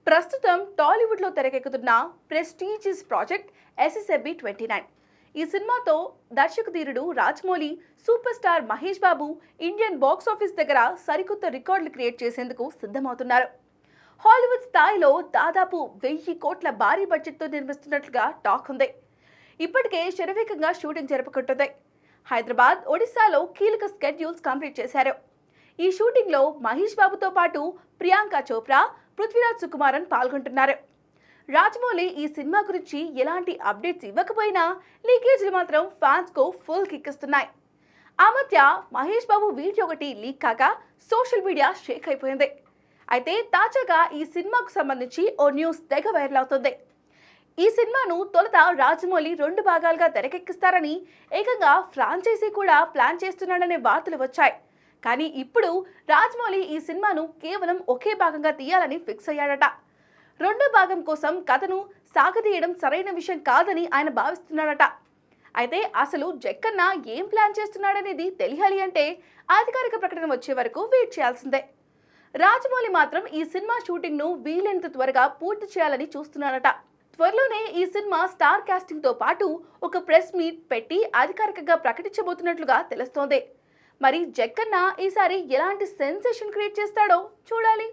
ప్రస్తుతం టాలీవుడ్లో తెరకెక్కుతున్న ప్రెస్టీజియస్ ప్రాజెక్ట్ SSAB 29. ఈ సినిమాతో దర్శకధీరుడు Rajamouli, super star Mahesh Babu Indian box office దగ్గర సరికొత్త రికార్డులు క్రియేట్ చేసేందుకు సిద్ధమవుతున్నారు. హాలీవుడ్ స్థాయిలో దాదాపు 1000 కోట్ల భారీ బడ్జెట్తో నిర్మిస్తున్నట్లుగా టాక్ ఉంది. ఇప్పటికే శరవేగంగా షూటింగ్ జరుపుకుంటుంది. హైదరాబాద్, ఒడిశాలో కీలక స్కెడ్యూల్స్ కంప్లీట్ చేశారు. ఈ షూటింగ్లో మహేష్ బాబుతో పాటు ప్రియాంక చోప్రా, పృథ్వీరాజ్ సుకుమారన్ పాల్గొంటున్నారు. రాజమౌళి ఈ సినిమా గురించి ఎలాంటి అప్డేట్స్ ఇవ్వకపోయినా లీకేజీలు మాత్రం ఫ్యాన్స్ కు ఫుల్ కిక్ ఇస్తున్నాయి. ఆ మధ్య మహేష్ బాబు వీడియో ఒకటి లీక్ కాగా సోషల్ మీడియా షేక్ అయిపోయింది. అయితే తాజాగా ఈ సినిమాకు సంబంధించి ఓ న్యూస్ తెగ వైరల్ అవుతుంది. ఈ సినిమాను తొలుత రాజమౌళి 2 భాగాలుగా తెరకెక్కిస్తారని, ఏకంగా ఫ్రాంచైజీ కూడా ప్లాన్ చేస్తున్నాడనే వార్తలు వచ్చాయి. కానీ ఇప్పుడు రాజమౌళి ఈ సినిమాను కేవలం ఒకే భాగంగా తీయాలని ఫిక్స్ అయ్యాడట. 2వ భాగం కోసం కథను సాగదీయడం సరైన విషయం కాదని ఆయన భావిస్తున్నాడట. అయితే అసలు జక్కన్న ఏం ప్లాన్ చేస్తున్నాడనేది తెలియాలి అంటే అధికారిక ప్రకటన వచ్చే వరకు వెయిట్ చేయాల్సిందే. రాజమౌళి మాత్రం ఈ సినిమా షూటింగ్ ను వీలైనంత త్వరగా పూర్తి చేయాలని చూస్తున్నాడట. త్వరలోనే ఈ సినిమా స్టార్ కాస్టింగ్ తో పాటు ఒక ప్రెస్ మీట్ పెట్టి అధికారికంగా ప్రకటించబోతున్నట్లుగా తెలుస్తోంది. మరి జక్కన్న ఈసారి ఎలాంటి సెన్సేషన్ క్రియేట్ చేస్తాడో చూడాలి.